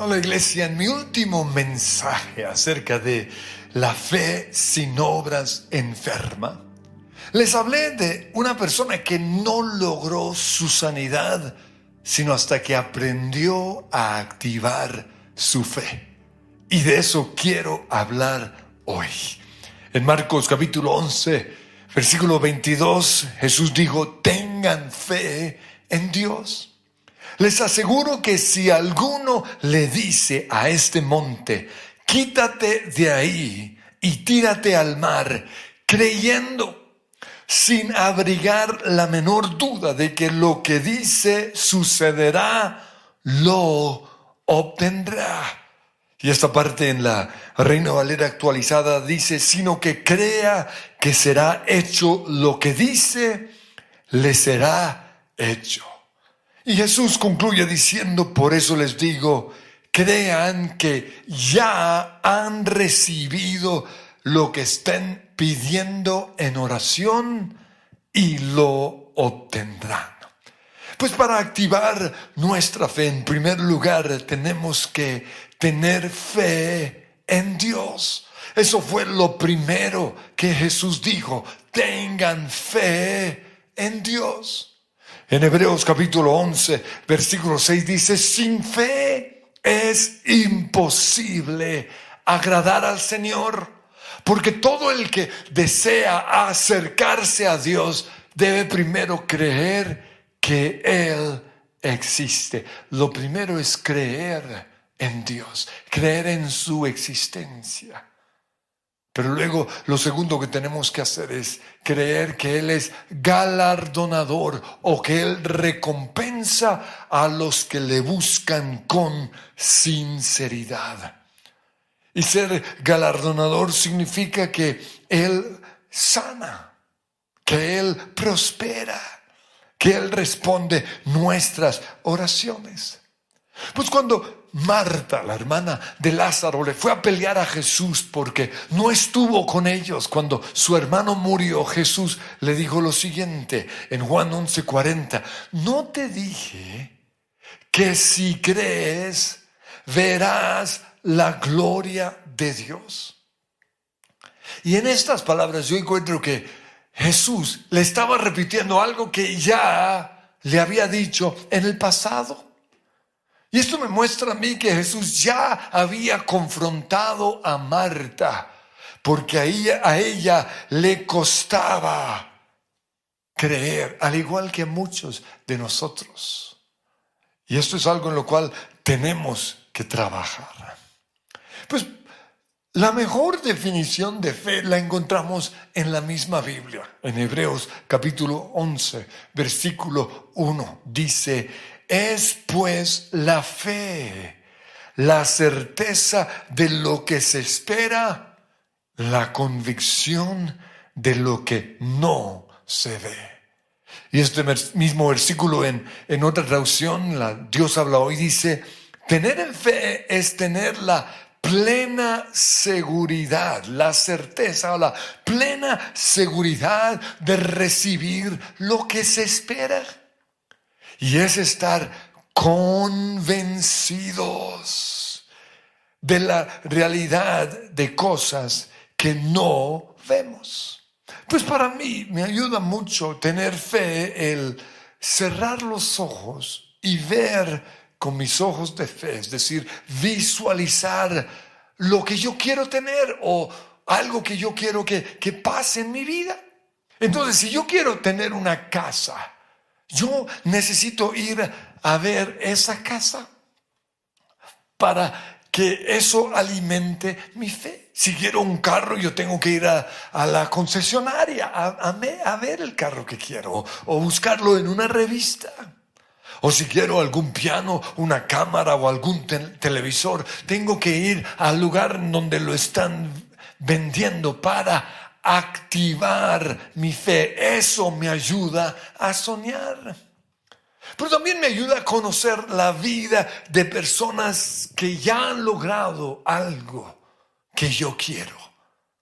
Hola iglesia, en mi último mensaje acerca de la fe sin obras enferma, les hablé de una persona que no logró su sanidad sino hasta que aprendió a activar su fe. Y de eso quiero hablar hoy. En Marcos capítulo 11, versículo 22, Jesús dijo: tengan fe en Dios. Les aseguro que si alguno le dice a este monte: quítate de ahí y tírate al mar, creyendo, sin abrigar la menor duda de que lo que dice sucederá, lo obtendrá. Y esta parte en la Reina Valera actualizada dice: sino que crea que será hecho lo que dice, le será hecho. Y Jesús concluye diciendo: por eso les digo, crean que ya han recibido lo que estén pidiendo en oración y lo obtendrán. Pues para activar nuestra fe, en primer lugar, tenemos que tener fe en Dios. Eso fue lo primero que Jesús dijo: tengan fe en Dios. En Hebreos capítulo 11, versículo 6 dice: sin fe es imposible agradar al Señor, porque todo el que desea acercarse a Dios debe primero creer que Él existe. Lo primero es creer en Dios, creer en su existencia. Pero luego lo segundo que tenemos que hacer es creer que Él es galardonador, o que Él recompensa a los que le buscan con sinceridad. Y ser galardonador significa que Él sana, que Él prospera, que Él responde nuestras oraciones. Pues cuando Marta, la hermana de Lázaro, le fue a pelear a Jesús porque no estuvo con ellos cuando su hermano murió, Jesús le dijo lo siguiente en Juan 11:40: ¿no te dije que si crees verás la gloria de Dios? Y en estas palabras yo encuentro que Jesús le estaba repitiendo algo que ya le había dicho en el pasado. Y esto me muestra a mí que Jesús ya había confrontado a Marta, porque a ella le costaba creer, al igual que a muchos de nosotros. Y esto es algo en lo cual tenemos que trabajar. Pues la mejor definición de fe la encontramos en la misma Biblia. En Hebreos capítulo 11, versículo 1, dice: es pues la fe, la certeza de lo que se espera, la convicción de lo que no se ve. Y este mismo versículo en otra traducción, la Dios habla hoy, dice: tener en fe es tener la plena seguridad, la certeza o la plena seguridad de recibir lo que se espera. Y es estar convencidos de la realidad de cosas que no vemos. Pues para mí me ayuda mucho tener fe, el cerrar los ojos y ver con mis ojos de fe, es decir, visualizar lo que yo quiero tener o algo que yo quiero que pase en mi vida. Entonces, si yo quiero tener una casa, yo necesito ir a ver esa casa para que eso alimente mi fe. Si quiero un carro, yo tengo que ir a la concesionaria a ver el carro que quiero o buscarlo en una revista. O si quiero algún piano, una cámara o algún televisor, tengo que ir al lugar donde lo están vendiendo para activar mi fe. Eso me ayuda a soñar. Pero también me ayuda a conocer la vida de personas que ya han logrado algo que yo quiero.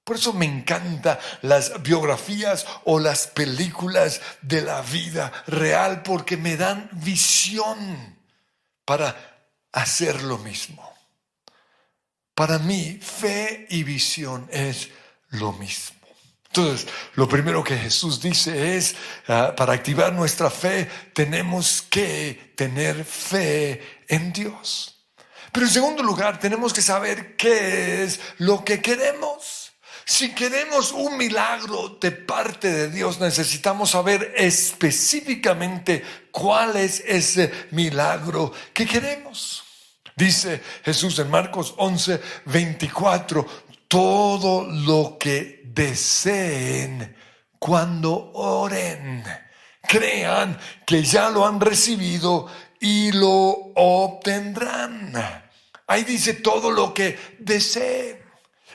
Por eso me encantan las biografías o las películas de la vida real, porque me dan visión para hacer lo mismo. Para mí, fe y visión es lo mismo. Entonces, lo primero que Jesús dice es, para activar nuestra fe, tenemos que tener fe en Dios. Pero en segundo lugar, tenemos que saber qué es lo que queremos. Si queremos un milagro de parte de Dios, necesitamos saber específicamente cuál es ese milagro que queremos. Dice Jesús en Marcos 11:24, todo lo que deseen cuando oren, crean que ya lo han recibido y lo obtendrán. Ahí dice todo lo que deseen.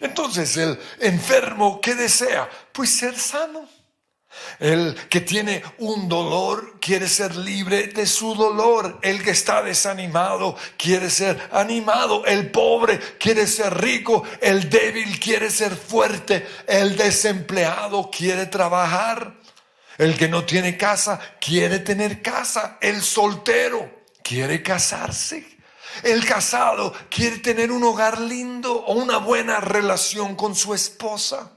Entonces el enfermo, ¿qué desea? Pues ser sano. El que tiene un dolor quiere ser libre de su dolor. El que está desanimado quiere ser animado. El pobre quiere ser rico. El débil quiere ser fuerte. El desempleado quiere trabajar. El que no tiene casa quiere tener casa. El soltero quiere casarse. El casado quiere tener un hogar lindo o una buena relación con su esposa.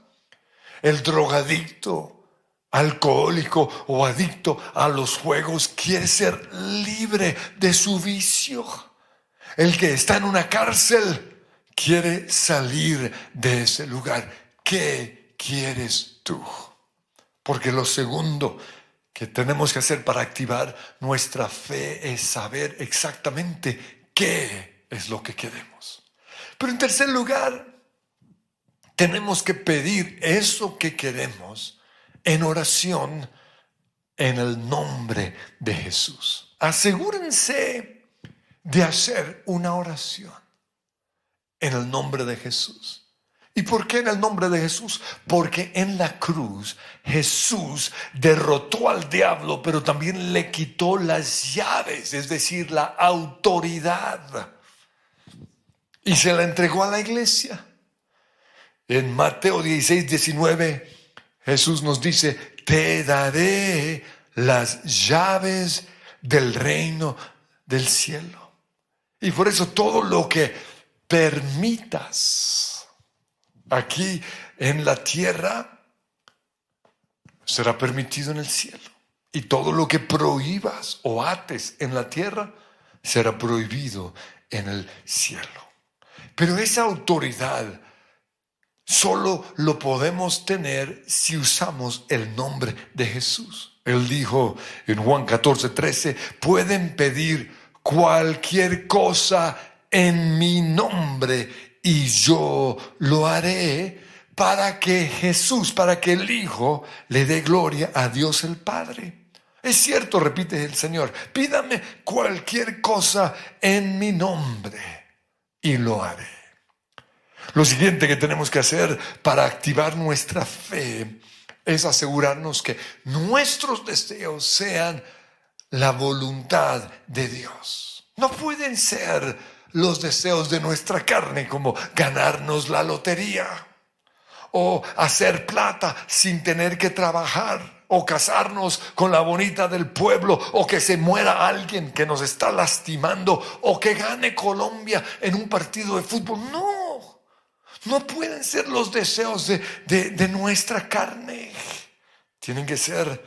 El drogadicto, alcohólico o adicto a los juegos quiere ser libre de su vicio. El que está en una cárcel quiere salir de ese lugar. ¿Qué quieres tú? Porque lo segundo que tenemos que hacer para activar nuestra fe es saber exactamente qué es lo que queremos. Pero en tercer lugar, tenemos que pedir eso que queremos en oración en el nombre de Jesús. Asegúrense de hacer una oración en el nombre de Jesús. ¿Y por qué en el nombre de Jesús? Porque en la cruz Jesús derrotó al diablo, pero también le quitó las llaves, es decir, la autoridad, y se la entregó a la iglesia. En Mateo 16:19, Jesús nos dice, te daré las llaves del reino del cielo. Y por eso todo lo que permitas aquí en la tierra será permitido en el cielo. Y todo lo que prohíbas o ates en la tierra será prohibido en el cielo. Pero esa autoridad solo lo podemos tener si usamos el nombre de Jesús. Él dijo en Juan 14:13, pueden pedir cualquier cosa en mi nombre y yo lo haré, para que Jesús, para que el Hijo le dé gloria a Dios el Padre. Es cierto, repite el Señor, pídame cualquier cosa en mi nombre y lo haré. Lo siguiente que tenemos que hacer para activar nuestra fe es asegurarnos que nuestros deseos sean la voluntad de Dios. No pueden ser los deseos de nuestra carne, como ganarnos la lotería, o hacer plata sin tener que trabajar, o casarnos con la bonita del pueblo, o que se muera alguien que nos está lastimando, o que gane Colombia en un partido de fútbol. No pueden ser los deseos de nuestra carne. Tienen que ser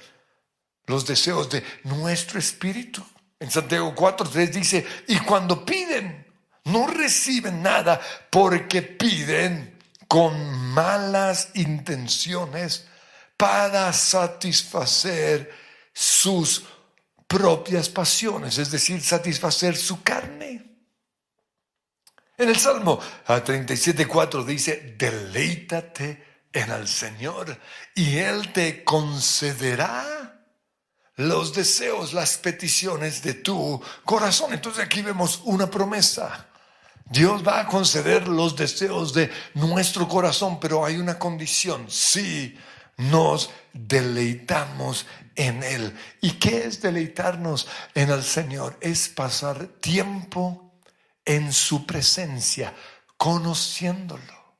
los deseos de nuestro espíritu. En Santiago 4:3 dice, y cuando piden, no reciben nada porque piden con malas intenciones para satisfacer sus propias pasiones, es decir, satisfacer su carne. En el Salmo 37:4 dice, deleítate en el Señor y Él te concederá los deseos, las peticiones de tu corazón. Entonces aquí vemos una promesa. Dios va a conceder los deseos de nuestro corazón, pero hay una condición: si nos deleitamos en Él. ¿Y qué es deleitarnos en el Señor? Es pasar tiempo en su presencia, conociéndolo.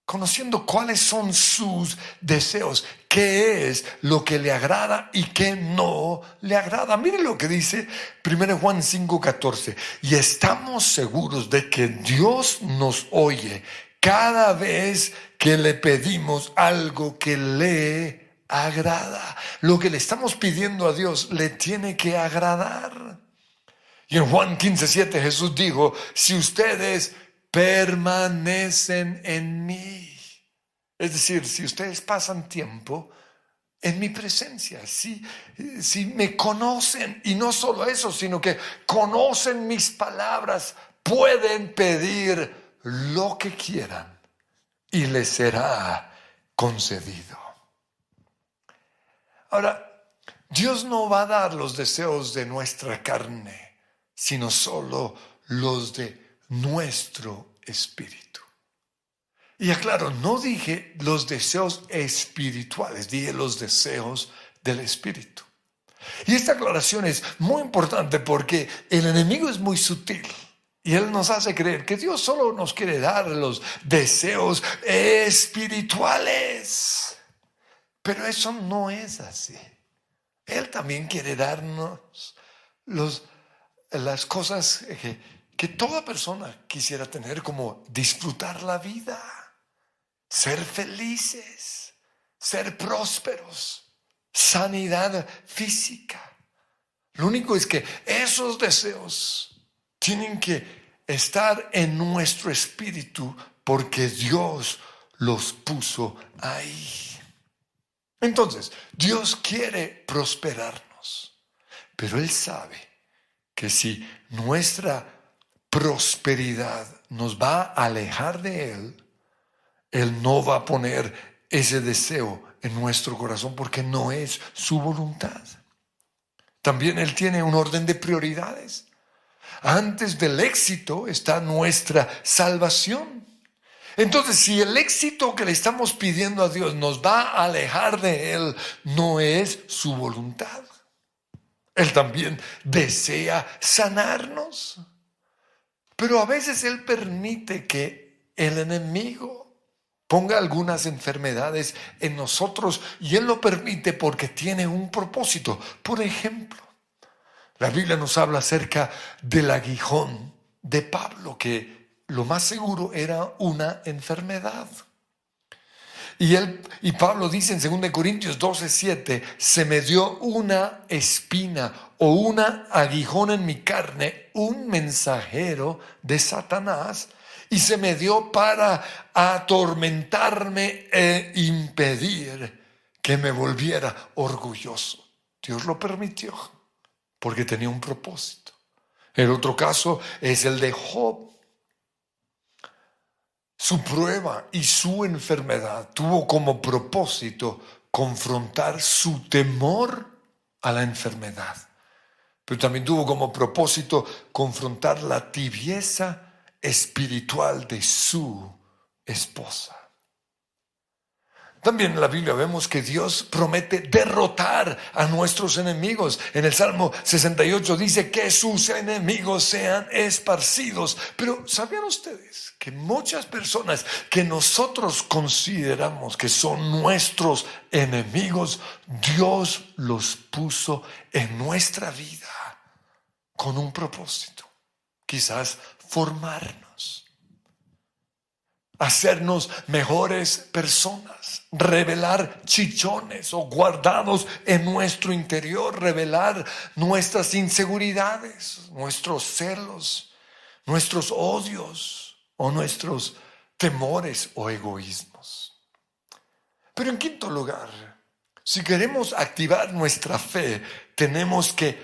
conociendo cuáles son sus deseos, qué es lo que le agrada y qué no le agrada. Miren lo que dice 1 Juan 5:14. Y estamos seguros de que Dios nos oye cada vez que le pedimos algo que le agrada. Lo que le estamos pidiendo a Dios le tiene que agradar. Y en Juan 15:7 Jesús dijo, si ustedes permanecen en mí. Es decir, si ustedes pasan tiempo en mi presencia, si me conocen, y no solo eso, sino que conocen mis palabras, pueden pedir lo que quieran y les será concedido. Ahora, Dios no va a dar los deseos de nuestra carne, sino solo los de nuestro espíritu. Y aclaro, no dije los deseos espirituales, dije los deseos del espíritu. Y esta aclaración es muy importante porque el enemigo es muy sutil y él nos hace creer que Dios solo nos quiere dar los deseos espirituales. Pero eso no es así. Él también quiere darnos las cosas que toda persona quisiera tener, como disfrutar la vida, ser felices, ser prósperos, sanidad física. Lo único es que esos deseos tienen que estar en nuestro espíritu porque Dios los puso ahí. Entonces, Dios quiere prosperarnos, pero Él sabe que si nuestra prosperidad nos va a alejar de Él, Él no va a poner ese deseo en nuestro corazón porque no es su voluntad. También Él tiene un orden de prioridades. Antes del éxito está nuestra salvación. Entonces, si el éxito que le estamos pidiendo a Dios nos va a alejar de Él, no es su voluntad. Él también desea sanarnos. Pero a veces Él permite que el enemigo ponga algunas enfermedades en nosotros y Él lo permite porque tiene un propósito. Por ejemplo, la Biblia nos habla acerca del aguijón de Pablo, que lo más seguro era una enfermedad. Y Pablo dice en 2 Corintios 12:7, se me dio una espina o una aguijón en mi carne, un mensajero de Satanás, y se me dio para atormentarme e impedir que me volviera orgulloso. Dios lo permitió porque tenía un propósito. El otro caso es el de Job. Su prueba y su enfermedad tuvo como propósito confrontar su temor a la enfermedad, pero también tuvo como propósito confrontar la tibieza espiritual de su esposa. También en la Biblia vemos que Dios promete derrotar a nuestros enemigos. En el Salmo 68 dice que sus enemigos sean esparcidos. Pero ¿sabían ustedes que muchas personas que nosotros consideramos que son nuestros enemigos, Dios los puso en nuestra vida con un propósito? Quizás formarnos, hacernos mejores personas, revelar chichones o guardados en nuestro interior, revelar nuestras inseguridades, nuestros celos, nuestros odios o nuestros temores o egoísmos. Pero en quinto lugar, si queremos activar nuestra fe, tenemos que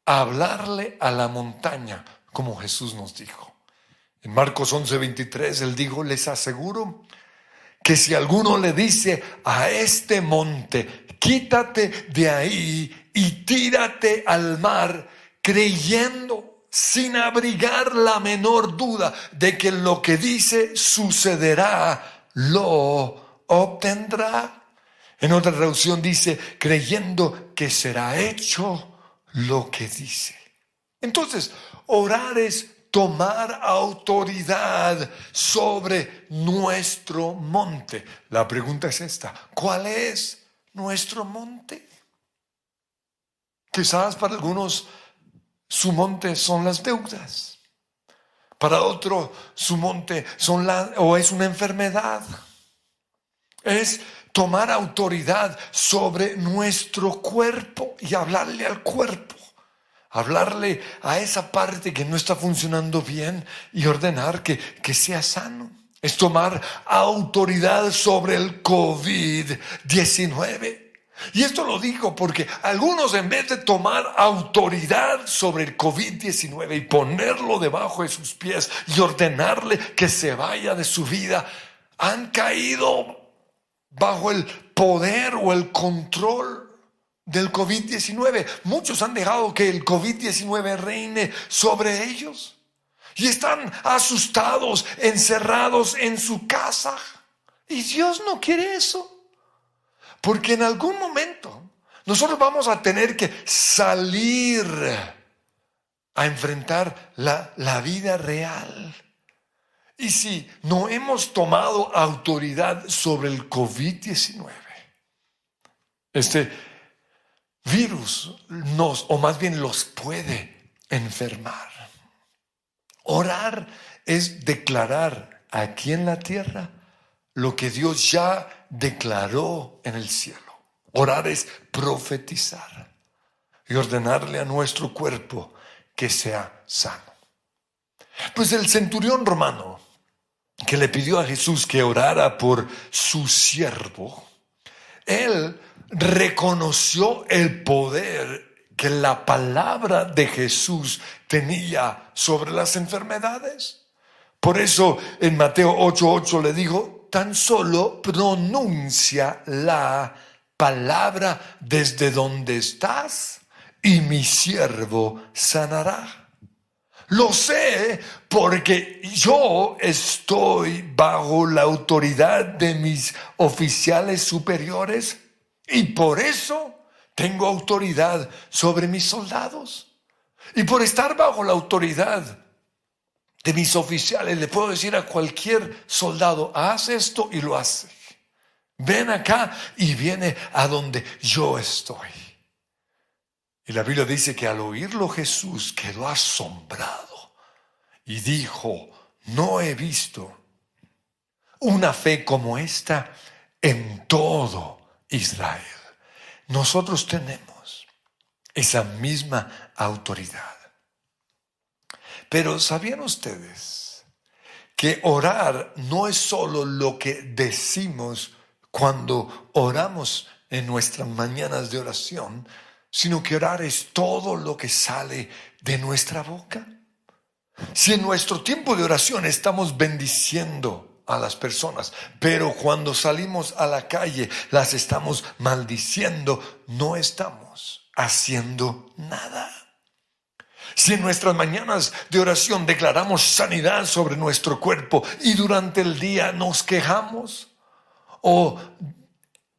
hablarle a la montaña, como Jesús nos dijo. En Marcos 11:23 Él dijo, les aseguro que si alguno le dice a este monte, quítate de ahí y tírate al mar, creyendo sin abrigar la menor duda de que lo que dice sucederá, lo obtendrá. En otra traducción dice, creyendo que será hecho lo que dice. Entonces, orar es tomar autoridad sobre nuestro monte. La pregunta es esta: ¿cuál es nuestro monte? Quizás para algunos su monte son las deudas. Para otro su monte es una enfermedad. Es tomar autoridad sobre nuestro cuerpo y hablarle al cuerpo. Hablarle a esa parte que no está funcionando bien y ordenar que sea sano. Es tomar autoridad sobre el COVID-19. Y esto lo digo porque algunos, en vez de tomar autoridad sobre el COVID-19 y ponerlo debajo de sus pies y ordenarle que se vaya de su vida, han caído bajo el poder o el control del COVID-19. Muchos han dejado que el COVID-19 reine sobre ellos y están asustados, encerrados en su casa. Y Dios no quiere eso, porque en algún momento nosotros vamos a tener que salir a enfrentar la vida real. Y si no hemos tomado autoridad sobre el COVID-19, este virus o más bien los puede enfermar. Orar es declarar aquí en la tierra lo que Dios ya declaró en el cielo. Orar es profetizar y ordenarle a nuestro cuerpo que sea sano. Pues el centurión romano que le pidió a Jesús que orara por su siervo, él reconoció el poder que la palabra de Jesús tenía sobre las enfermedades. Por eso en Mateo 8:8 le dijo: tan solo pronuncia la palabra desde donde estás y mi siervo sanará. Lo sé porque yo estoy bajo la autoridad de mis oficiales superiores y por eso tengo autoridad sobre mis soldados. Y por estar bajo la autoridad de mis oficiales le puedo decir a cualquier soldado: haz esto, y lo hace. Ven acá, y viene a donde yo estoy. Y la Biblia dice que al oírlo Jesús quedó asombrado y dijo: no he visto una fe como esta en todo Israel. Nosotros tenemos esa misma autoridad. Pero ¿sabían ustedes que orar no es solo lo que decimos cuando oramos en nuestras mañanas de oración, sino que orar es todo lo que sale de nuestra boca? Si en nuestro tiempo de oración estamos bendiciendo a las personas, pero cuando salimos a la calle las estamos maldiciendo, no estamos haciendo nada. Si en nuestras mañanas de oración declaramos sanidad sobre nuestro cuerpo y durante el día nos quejamos o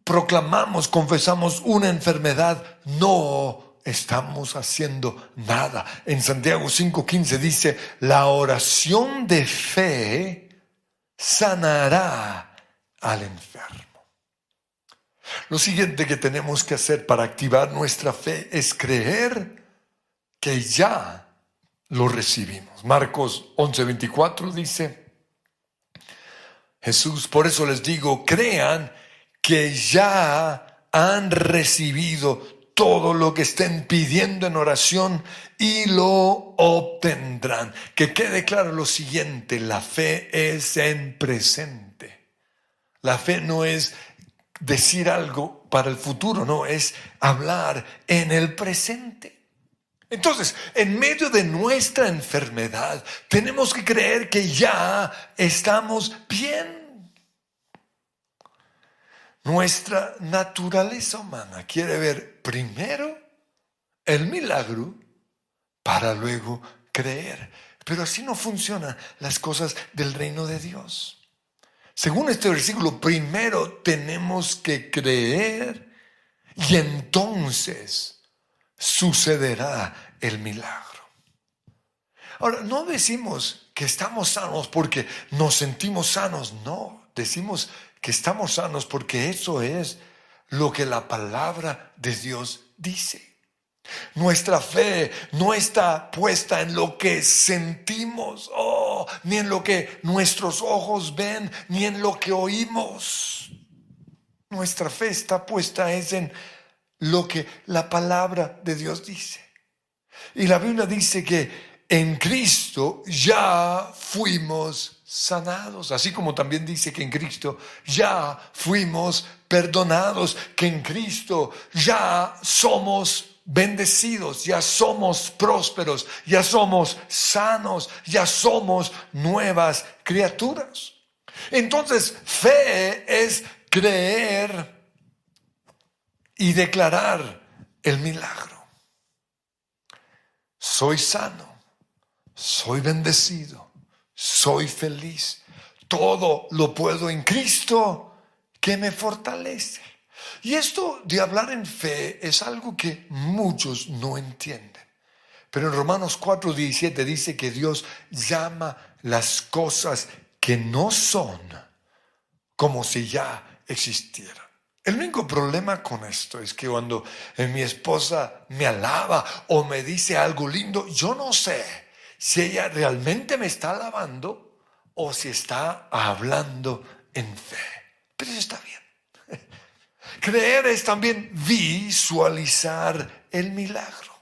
proclamamos, confesamos una enfermedad, no estamos haciendo nada. En Santiago 5:15 dice: la oración de fe sanará al enfermo. Lo siguiente que tenemos que hacer para activar nuestra fe es creer que ya lo recibimos. Marcos 11:24 dice Jesús: por eso les digo, crean que ya han recibido todo lo que estén pidiendo en oración y lo obtendrán. Que quede claro lo siguiente: la fe es en presente. La fe no es decir algo para el futuro, no, es hablar en el presente. Entonces, en medio de nuestra enfermedad, tenemos que creer que ya estamos bien. Nuestra naturaleza humana quiere ver primero el milagro para luego creer. Pero así no funcionan las cosas del reino de Dios. Según este versículo, primero tenemos que creer y entonces sucederá el milagro. Ahora, no decimos que estamos sanos porque nos sentimos sanos, no. Decimos que estamos sanos porque eso es lo que la palabra de Dios dice. Nuestra fe no está puesta en lo que sentimos, ni en lo que nuestros ojos ven, ni en lo que oímos. Nuestra fe está puesta es en lo que la palabra de Dios dice. Y la Biblia dice que en Cristo ya fuimos sanados, así como también dice que en Cristo ya fuimos perdonados, que en Cristo ya somos bendecidos, ya somos prósperos, ya somos sanos, ya somos nuevas criaturas. Entonces, fe es creer y declarar el milagro. Soy sano, soy bendecido, soy feliz. Todo lo puedo en Cristo que me fortalece. Y esto de hablar en fe es algo que muchos no entienden. Pero en Romanos 4:17 dice que Dios llama las cosas que no son como si ya existieran. El único problema con esto es que cuando mi esposa me alaba o me dice algo lindo, yo no sé si ella realmente me está alabando o si está hablando en fe. Pero eso está bien. Creer es también visualizar el milagro.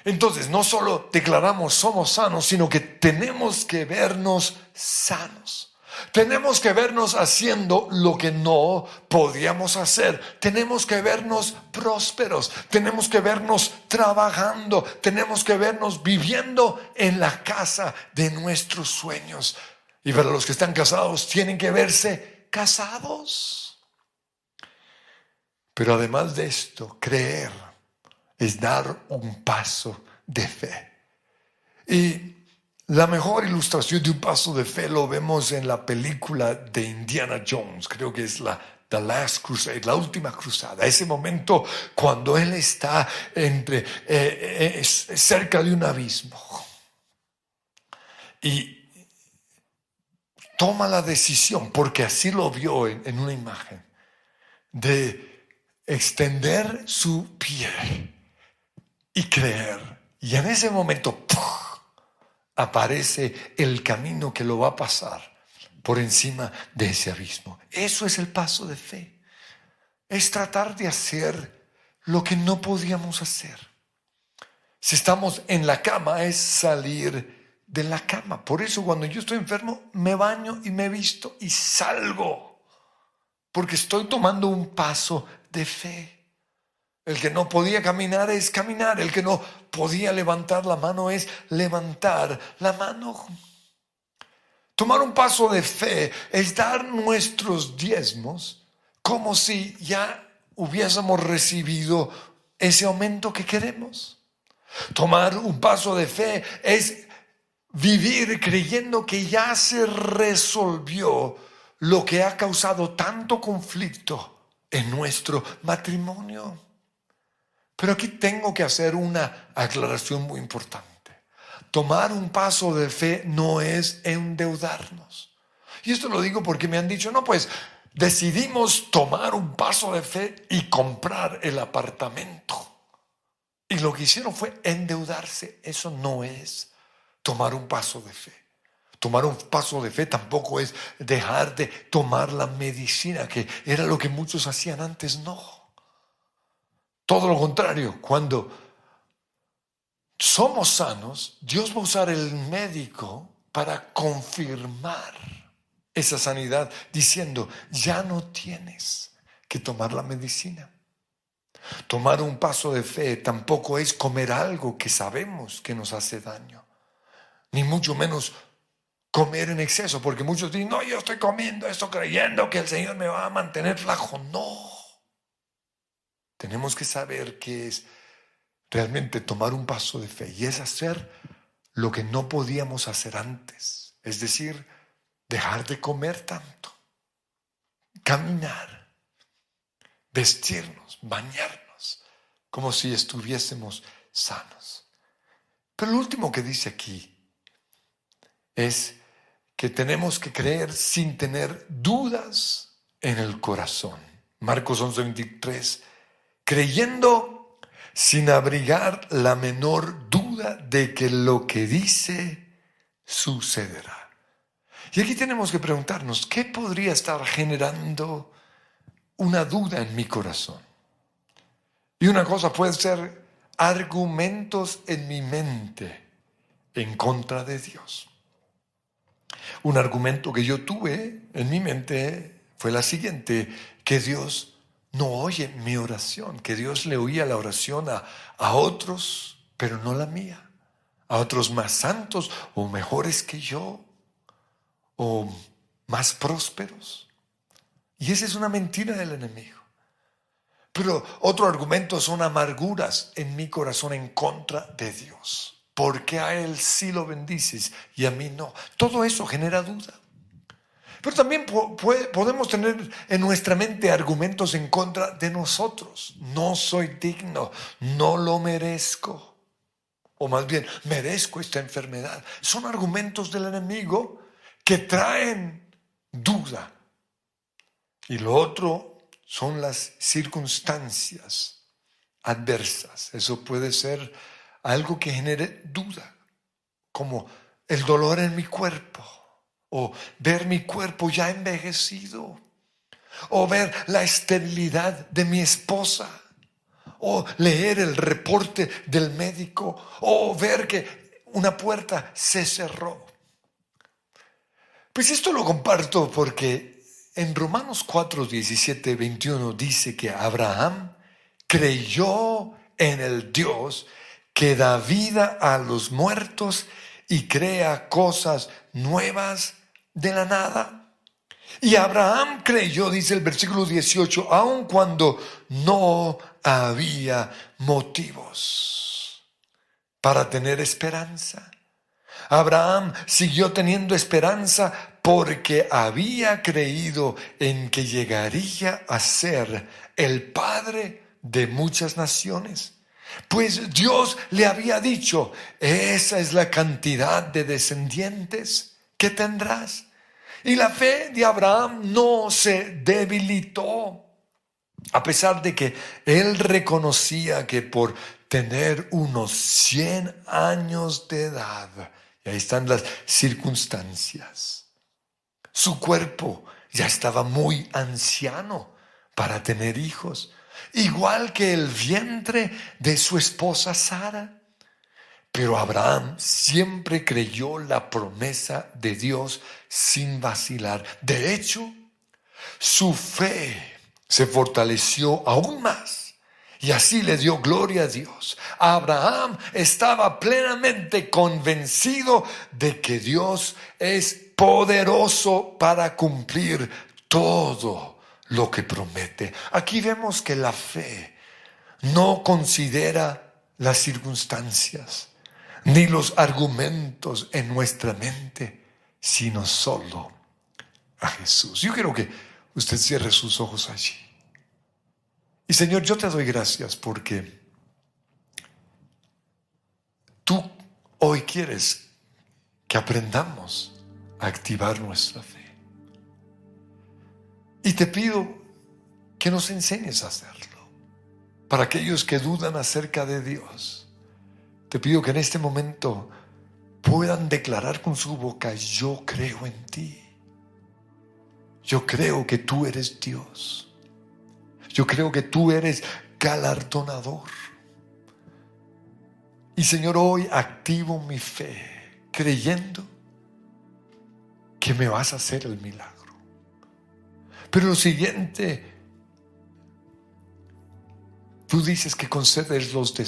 Entonces, no solo declaramos somos sanos, sino que tenemos que vernos sanos. Tenemos que vernos haciendo lo que no podíamos hacer. Tenemos que vernos prósperos. Tenemos que vernos trabajando. Tenemos que vernos viviendo en la casa de nuestros sueños. Y para los que están casados, tienen que verse casados. Pero además de esto, creer es dar un paso de fe. Y la mejor ilustración de un paso de fe lo vemos en la película de Indiana Jones. Creo que es The Last Crusade, la última cruzada. Ese momento cuando él está cerca de un abismo y toma la decisión, porque así lo vio en una imagen, de extender su pie y creer. Y en ese momento aparece el camino que lo va a pasar por encima de ese abismo. Eso es el paso de fe. Es tratar de hacer lo que no podíamos hacer. Si estamos en la cama, es salir de la cama. Por eso cuando yo estoy enfermo, me baño y me visto y salgo. Porque estoy tomando un paso de fe. El que no podía caminar es caminar. El que no podía levantar la mano es levantar la mano. Tomar un paso de fe es dar nuestros diezmos como si ya hubiésemos recibido ese aumento que queremos. Tomar un paso de fe es vivir creyendo que ya se resolvió lo que ha causado tanto conflicto en nuestro matrimonio. Pero aquí tengo que hacer una aclaración muy importante. Tomar un paso de fe no es endeudarnos. Y esto lo digo porque me han dicho, no, pues decidimos tomar un paso de fe y comprar el apartamento. Y lo que hicieron fue endeudarse. Eso no es tomar un paso de fe. Tomar un paso de fe tampoco es dejar de tomar la medicina, que era lo que muchos hacían antes, no. Todo lo contrario, cuando somos sanos, Dios va a usar el médico para confirmar esa sanidad, diciendo, ya no tienes que tomar la medicina. Tomar un paso de fe tampoco es comer algo que sabemos que nos hace daño, ni mucho menos comer en exceso, porque muchos dicen, no, yo estoy comiendo esto creyendo que el Señor me va a mantener flaco. No. Tenemos que saber qué es realmente tomar un paso de fe, y es hacer lo que no podíamos hacer antes. Es decir, dejar de comer tanto, caminar, vestirnos, bañarnos, como si estuviésemos sanos. Pero lo último que dice aquí es que tenemos que creer sin tener dudas en el corazón. Marcos 11:23, creyendo sin abrigar la menor duda de que lo que dice sucederá. Y aquí tenemos que preguntarnos, ¿qué podría estar generando una duda en mi corazón? Y una cosa puede ser argumentos en mi mente en contra de Dios. Un argumento que yo tuve en mi mente fue la siguiente: que Dios no oye mi oración, que Dios le oía la oración a otros, pero no la mía, a otros más santos o mejores que yo, o más prósperos. Y esa es una mentira del enemigo. Pero otro argumento son amarguras en mi corazón en contra de Dios. ¿Por qué a Él sí lo bendices y a mí no? Todo eso genera duda. Pero también podemos tener en nuestra mente argumentos en contra de nosotros. No soy digno, no lo merezco. O más bien, merezco esta enfermedad. Son argumentos del enemigo que traen duda. Y lo otro son las circunstancias adversas. Eso puede ser algo que genere duda, como el dolor en mi cuerpo, o ver mi cuerpo ya envejecido, o ver la esterilidad de mi esposa, o leer el reporte del médico, o ver que una puerta se cerró. Pues esto lo comparto porque en Romanos 4, 17, 21 dice que Abraham creyó en el Dios que da vida a los muertos y crea cosas nuevas de la nada. Y Abraham creyó, dice el versículo 18, aun cuando no había motivos para tener esperanza. Abraham siguió teniendo esperanza porque había creído en que llegaría a ser el padre de muchas naciones. Pues Dios le había dicho, esa es la cantidad de descendientes que tendrás. Y la fe de Abraham no se debilitó, a pesar de que él reconocía que por tener unos 100 años de edad, y ahí están las circunstancias, su cuerpo ya estaba muy anciano para tener hijos, igual que el vientre de su esposa Sara. Pero Abraham siempre creyó la promesa de Dios sin vacilar. De hecho, su fe se fortaleció aún más y así le dio gloria a Dios. Abraham estaba plenamente convencido de que Dios es poderoso para cumplir todo lo que promete. Aquí vemos que la fe no considera las circunstancias ni los argumentos en nuestra mente, sino solo a Jesús. Yo quiero que usted cierre sus ojos allí. Y Señor, yo te doy gracias porque tú hoy quieres que aprendamos a activar nuestra fe. Y te pido que nos enseñes a hacerlo. Para aquellos que dudan acerca de Dios, te pido que en este momento puedan declarar con su boca, yo creo en ti. Yo creo que tú eres Dios. Yo creo que tú eres galardonador. Y Señor, hoy activo mi fe, creyendo que me vas a hacer el milagro. Pero lo siguiente, tú dices que concedes los deseos